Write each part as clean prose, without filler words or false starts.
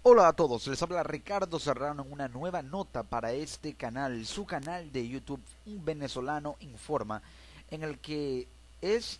Hola a todos, les habla Ricardo Serrano en una nueva nota para este canal, su canal de YouTube, Un Venezolano Informa, en el que es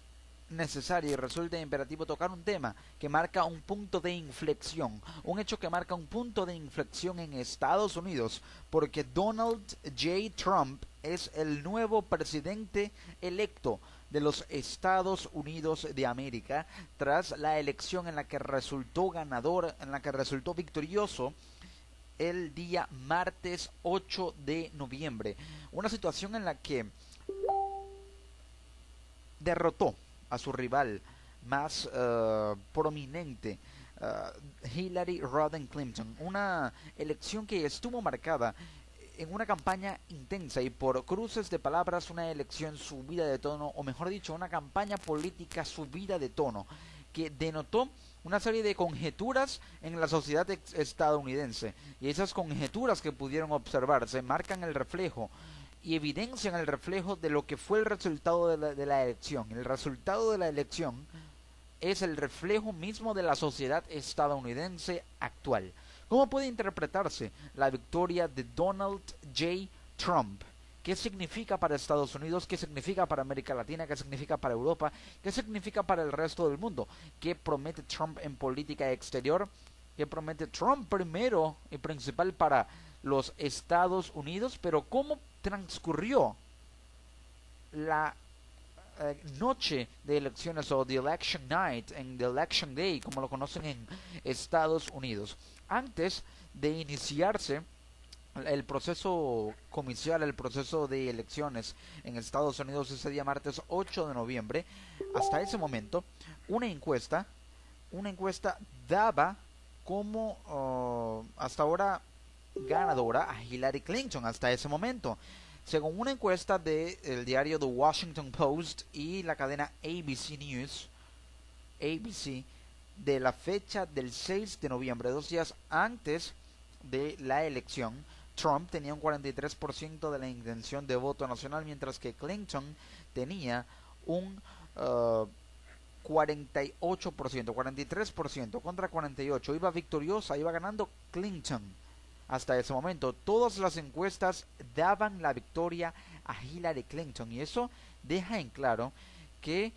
necesario y resulta imperativo tocar un tema que marca un punto de inflexión, un hecho que marca un punto de inflexión en Estados Unidos, porque Donald J. Trump es el nuevo presidente electo de los Estados Unidos de América tras la elección en la que resultó ganador, en la que resultó victorioso el día martes 8 de noviembre. Una situación en la que derrotó a su rival más prominente, Hillary Rodham Clinton. Una elección que estuvo marcada en una campaña intensa y por cruces de palabras, una elección subida de tono, o mejor dicho, una campaña política subida de tono, que denotó una serie de conjeturas en la sociedad estadounidense. Y esas conjeturas que pudieron observarse marcan el reflejo y evidencian el reflejo de lo que fue el resultado de la elección. El resultado de la elección es el reflejo mismo de la sociedad estadounidense actual. ¿Cómo puede interpretarse la victoria de Donald J. Trump? ¿Qué significa para Estados Unidos? ¿Qué significa para América Latina? ¿Qué significa para Europa? ¿Qué significa para el resto del mundo? ¿Qué promete Trump en política exterior? ¿Qué promete Trump primero y principal para los Estados Unidos? Pero ¿cómo transcurrió la noche de elecciones o the election night, en the election day, como lo conocen en Estados Unidos? Antes de iniciarse el proceso comicial, el proceso de elecciones en Estados Unidos ese día martes 8 de noviembre, hasta ese momento, una encuesta, una encuesta daba como hasta ahora ganadora a Hillary Clinton hasta ese momento. Según una encuesta del diario The Washington Post y la cadena ABC News, ABC, de la fecha del 6 de noviembre, 2 días antes de la elección, Trump tenía un 43% de la intención de voto nacional, mientras que Clinton tenía un 48%, 43% contra 48%. Iba victoriosa, iba ganando Clinton. Hasta ese momento, todas las encuestas daban la victoria a Hillary Clinton, y eso deja en claro que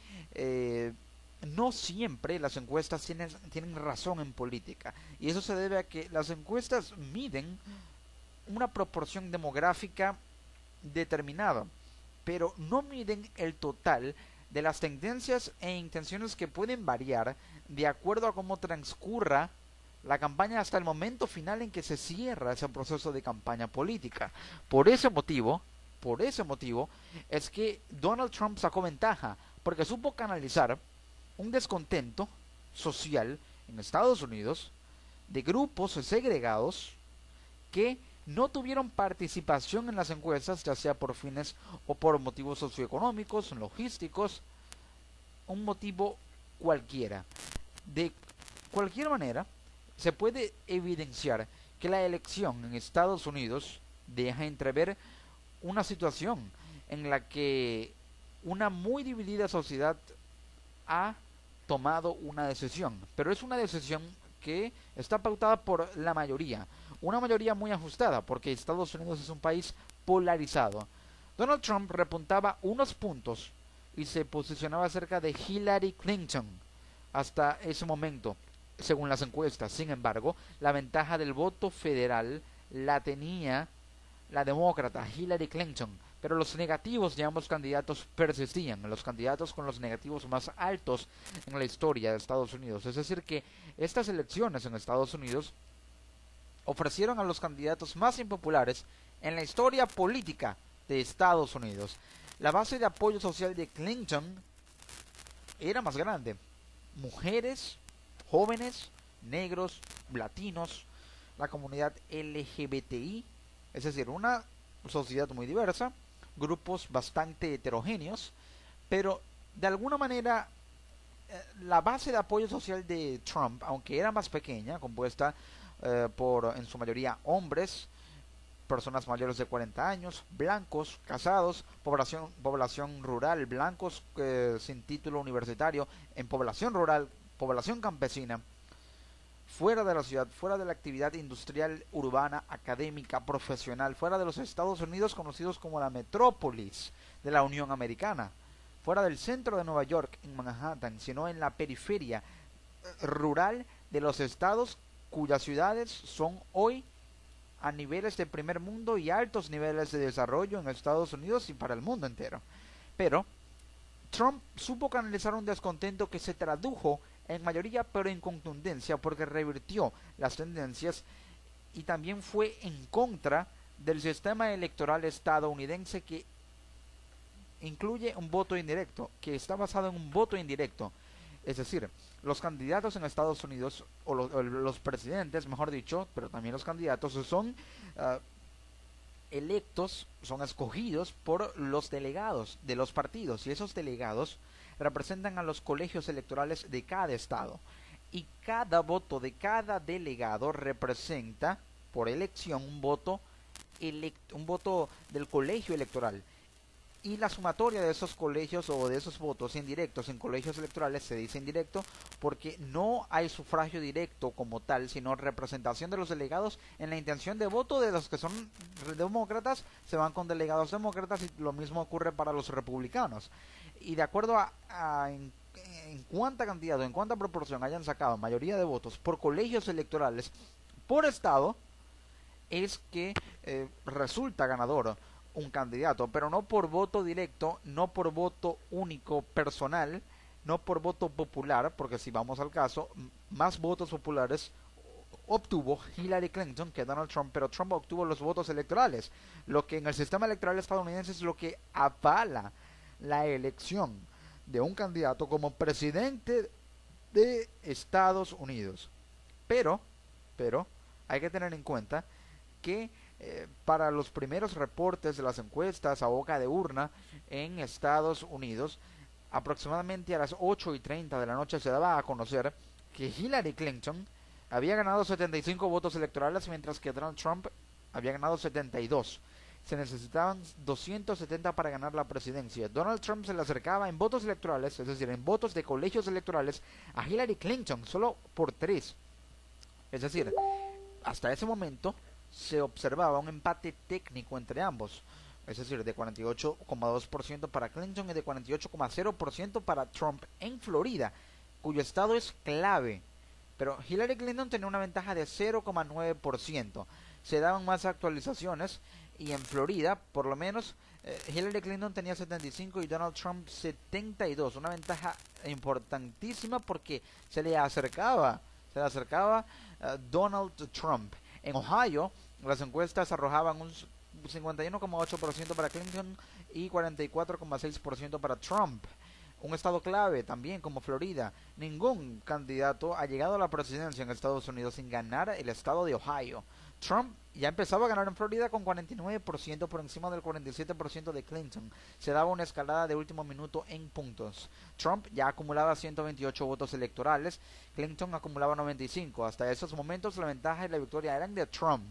no siempre las encuestas tienen razón en política, y eso se debe a que las encuestas miden una proporción demográfica determinada, pero no miden el total de las tendencias e intenciones que pueden variar de acuerdo a cómo transcurra la campaña hasta el momento final en que se cierra ese proceso de campaña política. Por ese motivo es que Donald Trump sacó ventaja, porque supo canalizar un descontento social en Estados Unidos de grupos segregados que no tuvieron participación en las encuestas, ya sea por fines o por motivos socioeconómicos, logísticos, un motivo cualquiera. De cualquier manera, se puede evidenciar que la elección en Estados Unidos deja entrever una situación en la que una muy dividida sociedad ha tomado una decisión, pero es una decisión que está pautada por la mayoría, una mayoría muy ajustada, porque Estados Unidos es un país polarizado. Donald Trump repuntaba unos puntos y se posicionaba cerca de Hillary Clinton hasta ese momento, según las encuestas. Sin embargo, la ventaja del voto federal la tenía la demócrata Hillary Clinton, pero los negativos de ambos candidatos persistían, los candidatos con los negativos más altos en la historia de Estados Unidos. Es decir, que estas elecciones en Estados Unidos ofrecieron a los candidatos más impopulares en la historia política de Estados Unidos. La base de apoyo social de Clinton era más grande. Mujeres, jóvenes, negros, latinos, la comunidad LGBTI, es decir, una sociedad muy diversa, grupos bastante heterogéneos, pero de alguna manera la base de apoyo social de Trump, aunque era más pequeña, compuesta por en su mayoría hombres, personas mayores de 40 años, blancos, casados, población rural, blancos sin título universitario, en población rural, población campesina, fuera de la ciudad, fuera de la actividad industrial, urbana, académica, profesional, fuera de los Estados Unidos conocidos como la metrópolis de la Unión Americana, fuera del centro de Nueva York, en Manhattan, sino en la periferia rural de los estados cuyas ciudades son hoy a niveles de primer mundo y altos niveles de desarrollo en Estados Unidos y para el mundo entero. Pero Trump supo canalizar un descontento que se tradujo en mayoría pero en contundencia porque revirtió las tendencias y también fue en contra del sistema electoral estadounidense que incluye un voto indirecto, que está basado en un voto indirecto. Es decir, los candidatos en Estados Unidos, o los presidentes, mejor dicho, pero también los candidatos, son electos, son escogidos por los delegados de los partidos, y esos delegados representan a los colegios electorales de cada estado. Y cada voto de cada delegado representa, por elección, un voto del colegio electoral. Y la sumatoria de esos colegios o de esos votos indirectos en colegios electorales se dice indirecto porque no hay sufragio directo como tal, sino representación de los delegados en la intención de voto de los que son demócratas, se van con delegados demócratas y lo mismo ocurre para los republicanos. Y de acuerdo en cuánta cantidad o en cuánta proporción hayan sacado mayoría de votos por colegios electorales por estado, es que resulta ganador un candidato, pero no por voto directo, no por voto único personal, no por voto popular, porque si vamos al caso, más votos populares obtuvo Hillary Clinton que Donald Trump, pero Trump obtuvo los votos electorales, lo que en el sistema electoral estadounidense es lo que avala la elección de un candidato como presidente de Estados Unidos. Pero hay que tener en cuenta que para los primeros reportes de las encuestas a boca de urna en Estados Unidos, aproximadamente a las 8:30 de la noche se daba a conocer que Hillary Clinton había ganado 75 votos electorales, mientras que Donald Trump había ganado 72. Se necesitaban 270 para ganar la presidencia. Donald Trump se le acercaba en votos electorales, es decir, en votos de colegios electorales, a Hillary Clinton solo por 3. Es decir, hasta ese momento se observaba un empate técnico entre ambos, es decir, de 48,2% para Clinton y de 48,0% para Trump en Florida, cuyo estado es clave. Pero Hillary Clinton tenía una ventaja de 0,9%. Se daban más actualizaciones y en Florida, por lo menos, Hillary Clinton tenía 75 y Donald Trump 72. Una ventaja importantísima porque se le acercaba Donald Trump. En Ohio, las encuestas arrojaban un 51,8% para Clinton y 44,6% para Trump. Un estado clave también como Florida. Ningún candidato ha llegado a la presidencia en Estados Unidos sin ganar el estado de Ohio. Trump ya empezaba a ganar en Florida con 49% por encima del 47% de Clinton. Se daba una escalada de último minuto en puntos. Trump ya acumulaba 128 votos electorales, Clinton acumulaba 95. Hasta esos momentos la ventaja y la victoria eran de Trump.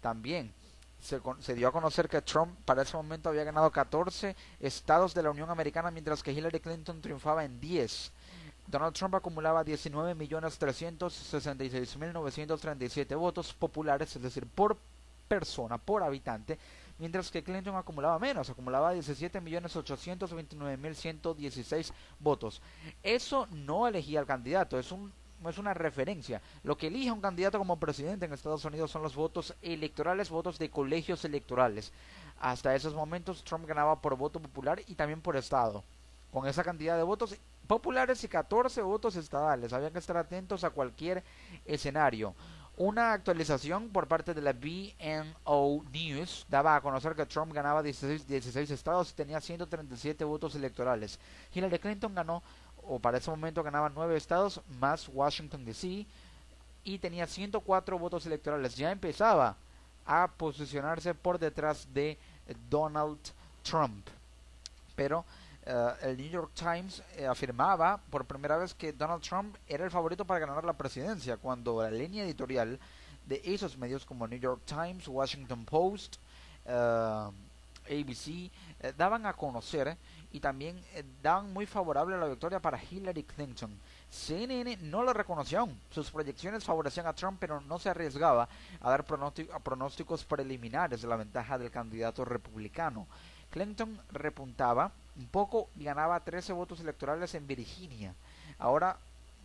También se dio a conocer que Trump para ese momento había ganado 14 estados de la Unión Americana, mientras que Hillary Clinton triunfaba en 10. Donald Trump acumulaba 19.366.937 votos populares, es decir, por persona, por habitante, mientras que Clinton acumulaba menos, acumulaba 17.829.116 votos. Eso no elegía al candidato, es una referencia. Lo que elige a un candidato como presidente en Estados Unidos son los votos electorales, votos de colegios electorales. Hasta esos momentos Trump ganaba por voto popular y también por estado. Con esa cantidad de votos populares y 14 votos estadales, había que estar atentos a cualquier escenario. Una actualización por parte de la BNO News daba a conocer que Trump ganaba 16 estados y tenía 137 votos electorales. Hillary Clinton ganó, o para ese momento ganaba 9 estados más Washington DC y tenía 104 votos electorales. Ya empezaba a posicionarse por detrás de Donald Trump. Pero el New York Times afirmaba por primera vez que Donald Trump era el favorito para ganar la presidencia, cuando la línea editorial de esos medios como New York Times, Washington Post, ABC, daban a conocer y también daban muy favorable la victoria para Hillary Clinton. CNN no lo reconoció aún. Sus proyecciones favorecían a Trump, pero no se arriesgaba a dar pronósticos preliminares de la ventaja del candidato republicano. Clinton repuntaba un poco y ganaba 13 votos electorales en Virginia. Ahora,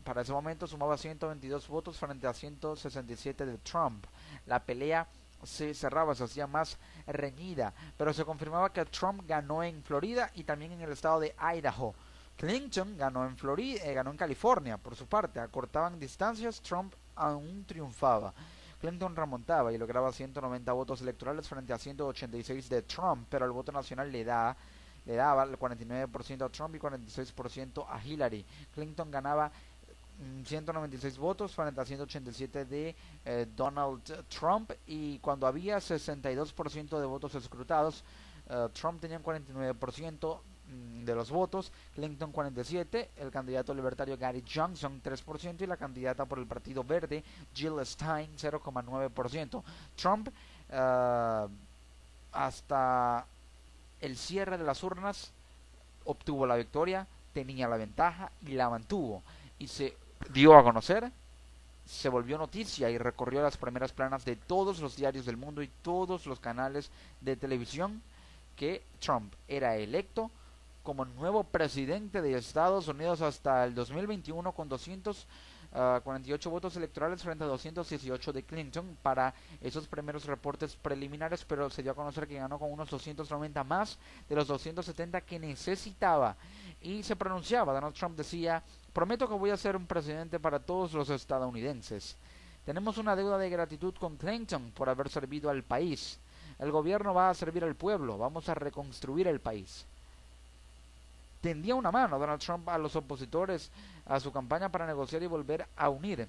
para ese momento, sumaba 122 votos frente a 167 de Trump. La pelea se cerraba, se hacía más reñida, pero se confirmaba que Trump ganó en Florida y también en el estado de Idaho. Clinton ganó en Florida, ganó en California, por su parte, acortaban distancias, Trump aún triunfaba. Clinton remontaba y lograba 190 votos electorales frente a 186 de Trump, pero el voto nacional le daba el 49% a Trump y 46% a Hillary. Clinton ganaba 196 votos frente a 187 de Donald Trump, y cuando había 62% de votos escrutados, Trump tenía un 49% de los votos, Clinton 47%, el candidato libertario Gary Johnson 3% y la candidata por el Partido Verde Jill Stein 0,9%. Trump hasta el cierre de las urnas obtuvo la victoria, tenía la ventaja y la mantuvo, y se dio a conocer, se volvió noticia y recorrió las primeras planas de todos los diarios del mundo y todos los canales de televisión que Trump era electo como nuevo presidente de Estados Unidos hasta el 2021 con 248 votos electorales frente a 218 de Clinton para esos primeros reportes preliminares, pero se dio a conocer que ganó con unos 290 más de los 270 que necesitaba. Y se pronunciaba, Donald Trump decía: prometo que voy a ser un presidente para todos los estadounidenses. Tenemos una deuda de gratitud con Clinton por haber servido al país. El gobierno va a servir al pueblo, vamos a reconstruir el país. Tendía una mano Donald Trump a los opositores a su campaña para negociar y volver a unir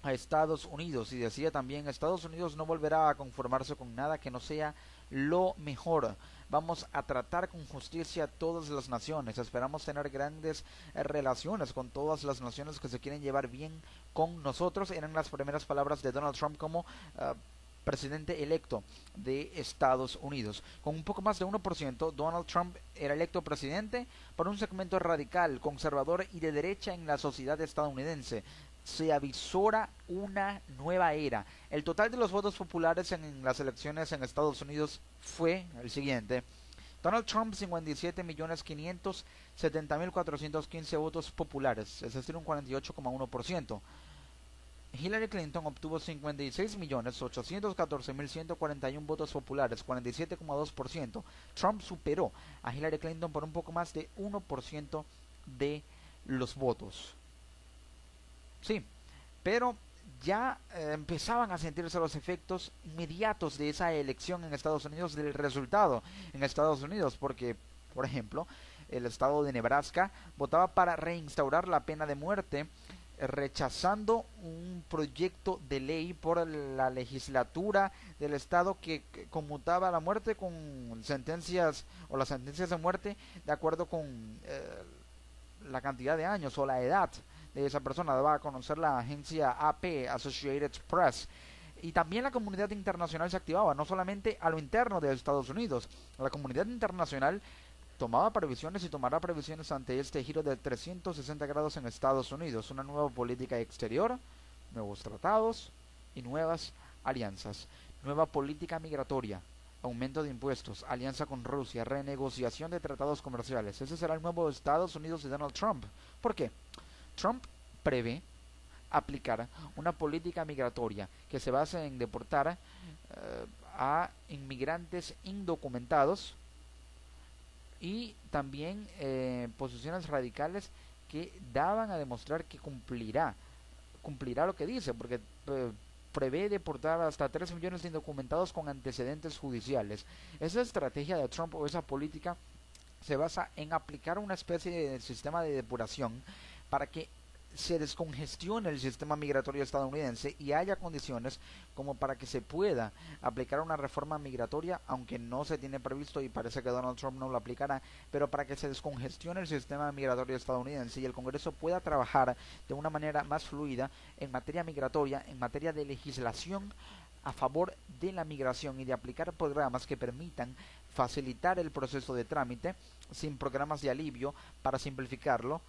a Estados Unidos, y decía también: Estados Unidos no volverá a conformarse con nada que no sea lo mejor. Vamos a tratar con justicia a todas las naciones. Esperamos tener grandes relaciones con todas las naciones que se quieren llevar bien con nosotros. Eran las primeras palabras de Donald Trump como presidente electo de Estados Unidos. Con un poco más de 1%, Donald Trump era electo presidente por un segmento radical, conservador y de derecha en la sociedad estadounidense. Se avisora una nueva era. El total de los votos populares en las elecciones en Estados Unidos fue el siguiente: Donald Trump 57.570.415 votos populares, es decir, un 48,1%. Hillary Clinton obtuvo 56.814.141 votos populares, 47,2%. Trump superó a Hillary Clinton por un poco más de 1% de los votos. Sí, pero ya empezaban a sentirse los efectos inmediatos de esa elección en Estados Unidos, del resultado en Estados Unidos, porque, por ejemplo, el estado de Nebraska votaba para reinstaurar la pena de muerte, rechazando un proyecto de ley por la legislatura del estado que conmutaba la muerte con sentencias, o las sentencias de muerte de acuerdo con la cantidad de años o la edad de esa persona. Daba a conocer la agencia AP, Associated Press. Y también la comunidad internacional se activaba, no solamente a lo interno de Estados Unidos. La comunidad internacional tomaba previsiones y tomará previsiones ante este giro de 360 grados en Estados Unidos. Una nueva política exterior, nuevos tratados y nuevas alianzas. Nueva política migratoria, aumento de impuestos, alianza con Rusia, renegociación de tratados comerciales. Ese será el nuevo Estados Unidos de Donald Trump. ¿Por qué? Trump prevé aplicar una política migratoria que se base en deportar a inmigrantes indocumentados, y también posiciones radicales que daban a demostrar que cumplirá lo que dice, porque prevé deportar hasta 3 millones de indocumentados con antecedentes judiciales. Esa estrategia de Trump, o esa política, se basa en aplicar una especie de sistema de depuración para que se descongestione el sistema migratorio estadounidense y haya condiciones como para que se pueda aplicar una reforma migratoria, aunque no se tiene previsto y parece que Donald Trump no lo aplicará, pero para que se descongestione el sistema migratorio estadounidense y el Congreso pueda trabajar de una manera más fluida en materia migratoria, en materia de legislación a favor de la migración, y de aplicar programas que permitan facilitar el proceso de trámite sin programas de alivio para simplificarlo.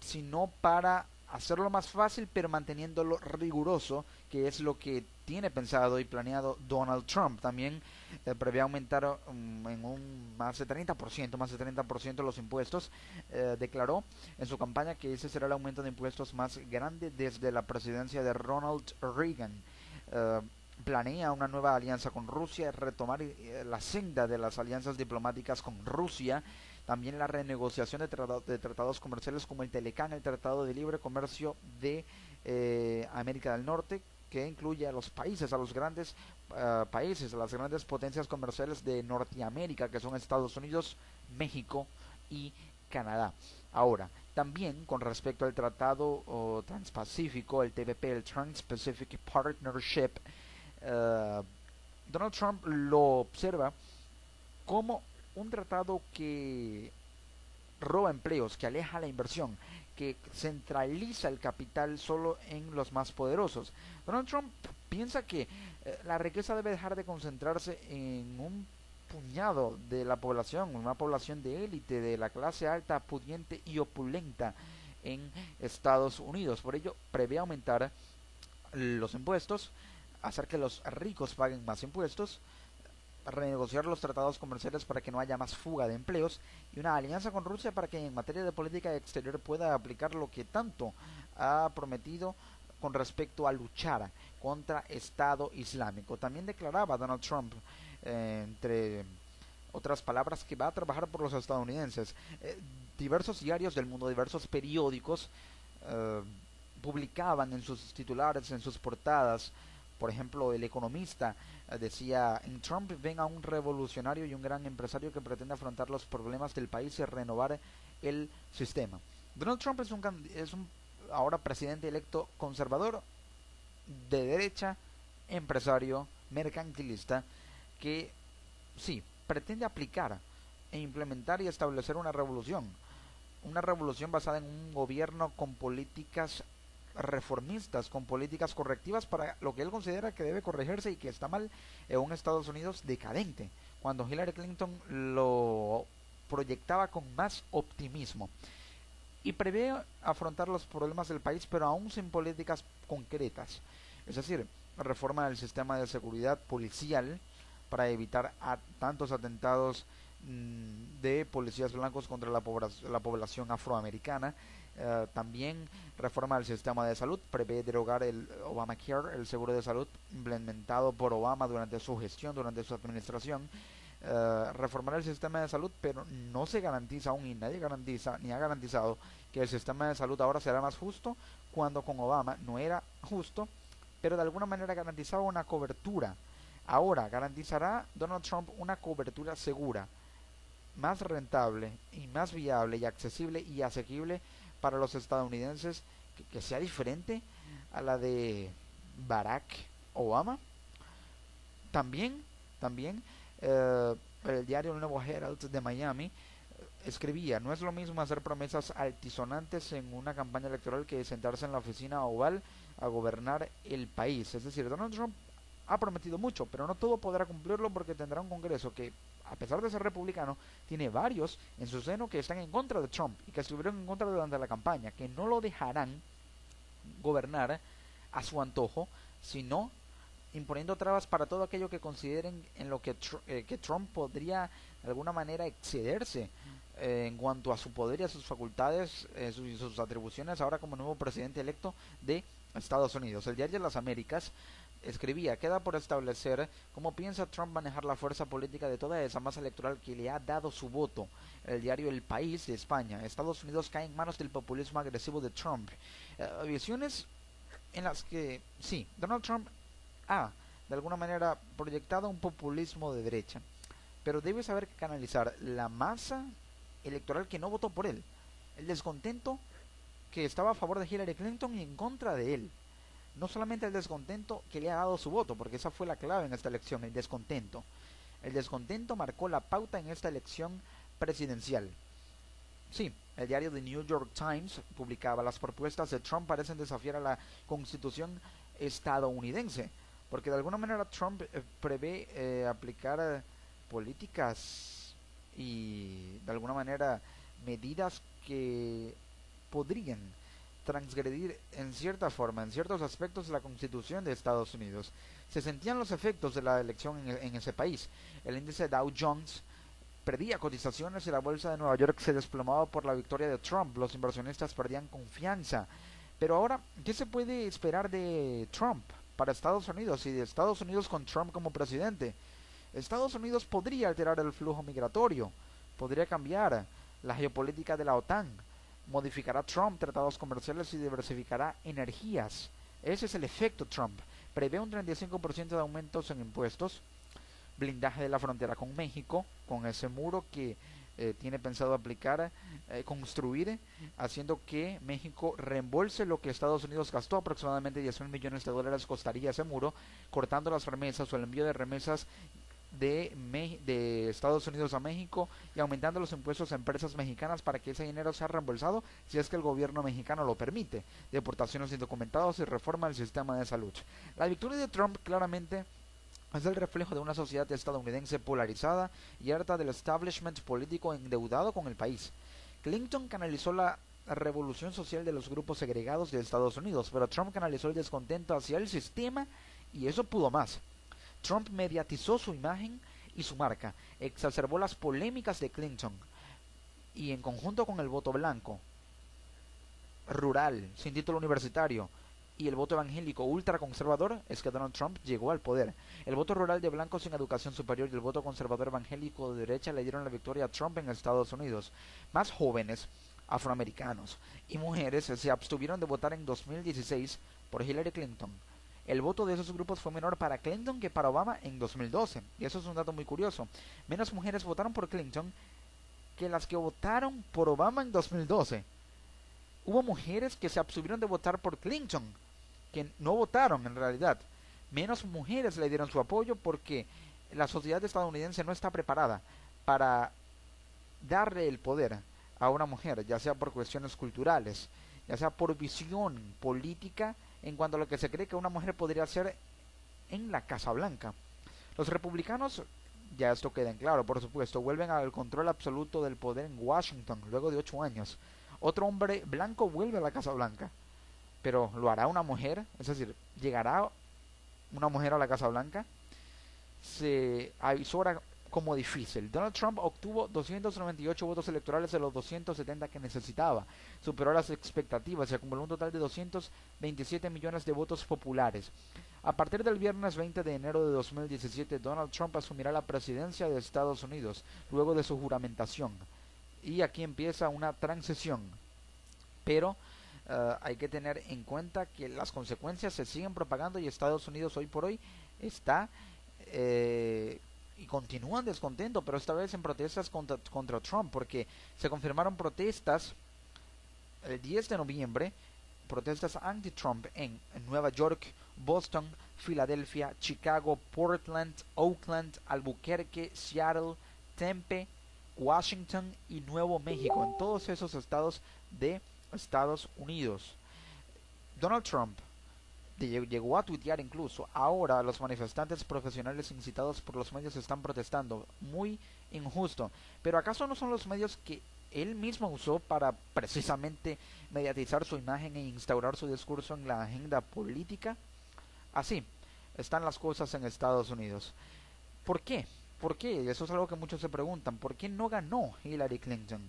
sino para hacerlo más fácil, pero manteniéndolo riguroso, que es lo que tiene pensado y planeado Donald Trump. También prevé aumentar en un más de 30% los impuestos. Declaró en su campaña que ese será el aumento de impuestos más grande desde la presidencia de Ronald Reagan. Eh, Planea una nueva alianza con Rusia, retomar la senda de las alianzas diplomáticas con Rusia, también la renegociación de tratados comerciales como el Telecán, el Tratado de Libre Comercio de América del Norte, que incluye a los países, a los grandes países, a las grandes potencias comerciales de Norteamérica, que son Estados Unidos, México y Canadá. Ahora, también con respecto al Tratado Transpacífico, el TPP, el Trans-Pacific Partnership, Donald Trump lo observa como un tratado que roba empleos, que aleja la inversión, que centraliza el capital solo en los más poderosos. Donald Trump piensa que la riqueza debe dejar de concentrarse en un puñado de la población, una población de élite, de la clase alta, pudiente y opulenta en Estados Unidos. Por ello, prevé aumentar los impuestos, hacer que los ricos paguen más impuestos, renegociar los tratados comerciales para que no haya más fuga de empleos y una alianza con Rusia para que en materia de política exterior pueda aplicar lo que tanto ha prometido con respecto a luchar contra Estado Islámico. También declaraba Donald Trump, entre otras palabras, que va a trabajar por los estadounidenses. Diversos diarios del mundo, diversos periódicos publicaban en sus titulares, en sus portadas. Por ejemplo, El Economista decía: en Trump ven a un revolucionario y un gran empresario que pretende afrontar los problemas del país y renovar el sistema. Donald Trump es un ahora presidente electo conservador, de derecha, empresario, mercantilista, que sí, pretende aplicar e implementar y establecer una revolución basada en un gobierno con políticas reformistas, con políticas correctivas para lo que él considera que debe corregirse y que está mal en un Estados Unidos decadente, cuando Hillary Clinton lo proyectaba con más optimismo. Y prevé afrontar los problemas del país, pero aún sin políticas concretas. Es decir, reforma del sistema de seguridad policial para evitar tantos atentados de policías blancos contra la población afroamericana. También reforma del sistema de salud, prevé derogar el Obamacare, el seguro de salud implementado por Obama durante su gestión, durante su administración. Reformar el sistema de salud, pero no se garantiza aún y nadie garantiza ni ha garantizado que el sistema de salud ahora será más justo, cuando con Obama no era justo, pero de alguna manera garantizaba una cobertura. Ahora garantizará Donald Trump una cobertura segura, más rentable y más viable y accesible y asequible para los estadounidenses, que sea diferente a la de Barack Obama. También el diario El Nuevo Herald de Miami escribía: no es lo mismo hacer promesas altisonantes en una campaña electoral que sentarse en la oficina oval a gobernar el país. Es decir, Donald Trump ha prometido mucho, pero no todo podrá cumplirlo porque tendrá un Congreso que, a pesar de ser republicano, tiene varios en su seno que están en contra de Trump y que estuvieron en contra durante la campaña, que no lo dejarán gobernar a su antojo, sino imponiendo trabas para todo aquello que consideren en lo que Trump podría de alguna manera excederse en cuanto a su poder y a sus facultades y sus atribuciones ahora como nuevo presidente electo de Estados Unidos. El diario Las Américas escribía: queda por establecer cómo piensa Trump manejar la fuerza política de toda esa masa electoral que le ha dado su voto. El diario El País de España: Estados Unidos cae en manos del populismo agresivo de Trump. Visiones en las que, sí, Donald Trump ha de alguna manera proyectado un populismo de derecha, pero debe saber canalizar la masa electoral que no votó por él, el descontento que estaba a favor de Hillary Clinton y en contra de él. No solamente el descontento que le ha dado su voto, porque esa fue la clave en esta elección, el descontento. El descontento marcó la pauta en esta elección presidencial. Sí, el diario The New York Times publicaba: las propuestas de Trump parecen desafiar a la Constitución estadounidense, porque de alguna manera Trump prevé aplicar políticas y de alguna manera medidas que podrían transgredir en cierta forma, en ciertos aspectos, la Constitución de Estados Unidos. Se sentían los efectos de la elección en ese país. El índice Dow Jones perdía cotizaciones y la bolsa de Nueva York se desplomaba por la victoria de Trump. Los inversionistas perdían confianza. Pero ahora, ¿qué se puede esperar de Trump para Estados Unidos y de Estados Unidos con Trump como presidente? Estados Unidos podría alterar el flujo migratorio, podría cambiar la geopolítica de la OTAN, modificará Trump tratados comerciales y diversificará energías. Ese es el efecto Trump. Prevé un 35% de aumentos en impuestos, blindaje de la frontera con México, con ese muro que tiene pensado aplicar, construir, haciendo que México reembolse lo que Estados Unidos gastó, aproximadamente 10.000 millones de dólares costaría ese muro, cortando las remesas o el envío de remesas de Estados Unidos a México y aumentando los impuestos a empresas mexicanas para que ese dinero sea reembolsado si es que el gobierno mexicano lo permite, deportaciones indocumentados y reforma del sistema de salud. La victoria de Trump claramente es el reflejo de una sociedad estadounidense polarizada y harta del establishment político endeudado con el país. Clinton canalizó la revolución social de los grupos segregados de Estados Unidos, pero Trump canalizó el descontento hacia el sistema y eso pudo más. Trump mediatizó su imagen y su marca, exacerbó las polémicas de Clinton y en conjunto con el voto blanco, rural, sin título universitario y el voto evangélico ultraconservador es que Donald Trump llegó al poder. El voto rural de blancos sin educación superior y el voto conservador evangélico de derecha le dieron la victoria a Trump en Estados Unidos. Más jóvenes, afroamericanos y mujeres se abstuvieron de votar en 2016 por Hillary Clinton. El voto de esos grupos fue menor para Clinton que para Obama en 2012. Y eso es un dato muy curioso. Menos mujeres votaron por Clinton que las que votaron por Obama en 2012. Hubo mujeres que se abstuvieron de votar por Clinton, que no votaron en realidad. Menos mujeres le dieron su apoyo porque la sociedad estadounidense no está preparada para darle el poder a una mujer, ya sea por cuestiones culturales, ya sea por visión política en cuanto a lo que se cree que una mujer podría hacer en la Casa Blanca. Los republicanos, ya esto queda en claro, por supuesto, vuelven al control absoluto del poder en Washington luego de 8 años. Otro hombre blanco vuelve a la Casa Blanca, pero ¿lo hará una mujer? Es decir, ¿llegará una mujer a la Casa Blanca? Se avisora como difícil. Donald Trump obtuvo 298 votos electorales de los 270 que necesitaba. Superó las expectativas y acumuló un total de 227 millones de votos populares. A partir del viernes 20 de enero de 2017, Donald Trump asumirá la presidencia de Estados Unidos, luego de su juramentación. Y aquí empieza una transición. Pero hay que tener en cuenta que las consecuencias se siguen propagando y Estados Unidos hoy por hoy está y continúan descontento, pero esta vez en protestas contra Trump, porque se confirmaron protestas el 10 de noviembre, protestas anti-Trump en Nueva York, Boston, Filadelfia, Chicago, Portland, Oakland, Albuquerque, Seattle, Tempe, Washington y Nuevo México, en todos esos estados de Estados Unidos. Donald Trump llegó a tuitear incluso: ahora los manifestantes profesionales incitados por los medios están protestando, muy injusto. Pero ¿acaso no son los medios que él mismo usó para precisamente mediatizar su imagen e instaurar su discurso en la agenda política? Así están las cosas en Estados Unidos. ¿Por qué? ¿Por qué? Eso es algo que muchos se preguntan. ¿Por qué no ganó Hillary Clinton?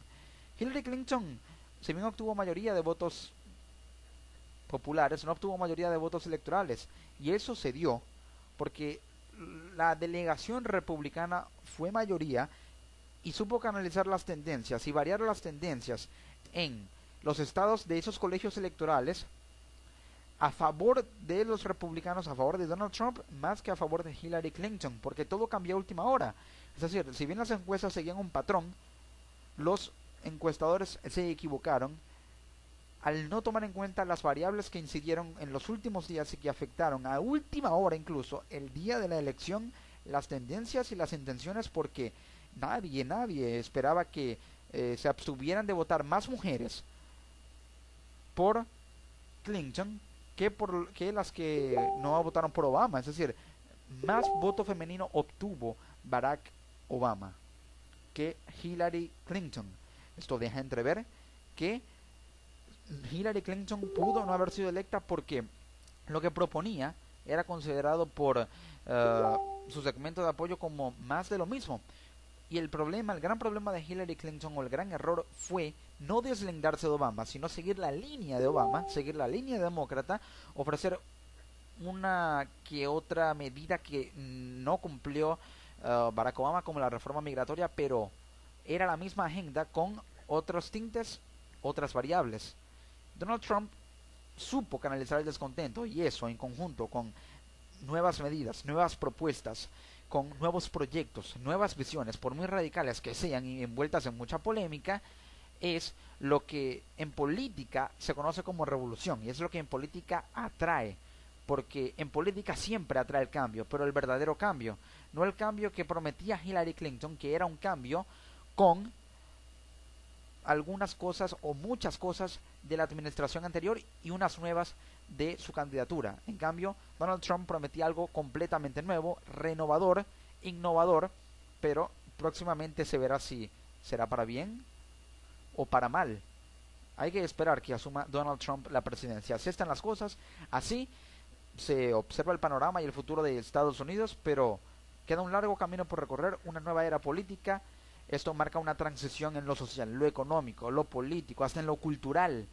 Hillary Clinton, si bien obtuvo mayoría de votos populares, no obtuvo mayoría de votos electorales, y eso se dio porque la delegación republicana fue mayoría y supo canalizar las tendencias y variar las tendencias en los estados de esos colegios electorales a favor de los republicanos, a favor de Donald Trump, más que a favor de Hillary Clinton, porque todo cambió a última hora. Es decir, si bien las encuestas seguían un patrón, los encuestadores se equivocaron al no tomar en cuenta las variables que incidieron en los últimos días y que afectaron a última hora, incluso el día de la elección, las tendencias y las intenciones, porque nadie esperaba que se abstuvieran de votar más mujeres por Clinton que las que no votaron por Obama. Es decir, más voto femenino obtuvo Barack Obama que Hillary Clinton. Esto deja entrever que Hillary Clinton pudo no haber sido electa porque lo que proponía era considerado por su segmento de apoyo como más de lo mismo. Y el problema, el gran problema de Hillary Clinton, o el gran error, fue no deslindarse de Obama, sino seguir la línea de Obama, seguir la línea demócrata, ofrecer una que otra medida que no cumplió Barack Obama, como la reforma migratoria, pero era la misma agenda con otros tintes, otras variables. Donald Trump supo canalizar el descontento, y eso en conjunto con nuevas medidas, nuevas propuestas, con nuevos proyectos, nuevas visiones, por muy radicales que sean y envueltas en mucha polémica, es lo que en política se conoce como revolución, y es lo que en política atrae, porque en política siempre atrae el cambio, pero el verdadero cambio, no el cambio que prometía Hillary Clinton, que era un cambio con algunas cosas o muchas cosas de la administración anterior y unas nuevas de su candidatura. En cambio, Donald Trump prometía algo completamente nuevo, renovador, innovador, pero próximamente se verá si será para bien o para mal. Hay que esperar que asuma Donald Trump la presidencia. Así están las cosas, así se observa el panorama y el futuro de Estados Unidos, pero queda un largo camino por recorrer, una nueva era política. Esto marca una transición en lo social, lo económico, lo político, hasta en lo cultural,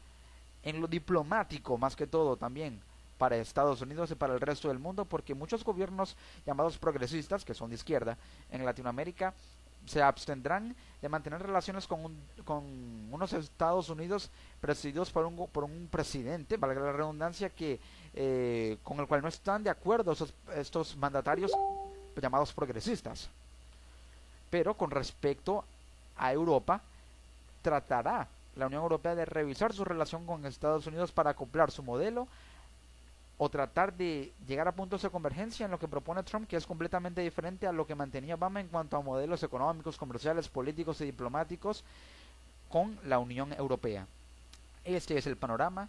en lo diplomático más que todo también para Estados Unidos y para el resto del mundo, porque muchos gobiernos llamados progresistas, que son de izquierda, en Latinoamérica, se abstendrán de mantener relaciones con unos Estados Unidos presididos por un presidente, valga la redundancia, que con el cual no están de acuerdo estos mandatarios llamados progresistas. Pero con respecto a Europa, tratará la Unión Europea de revisar su relación con Estados Unidos para acoplar su modelo o tratar de llegar a puntos de convergencia en lo que propone Trump, que es completamente diferente a lo que mantenía Obama en cuanto a modelos económicos, comerciales, políticos y diplomáticos con la Unión Europea. Este es el panorama,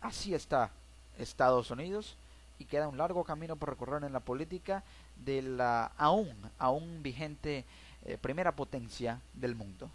así está Estados Unidos, y queda un largo camino por recorrer en la política de la aún vigente primera potencia del mundo.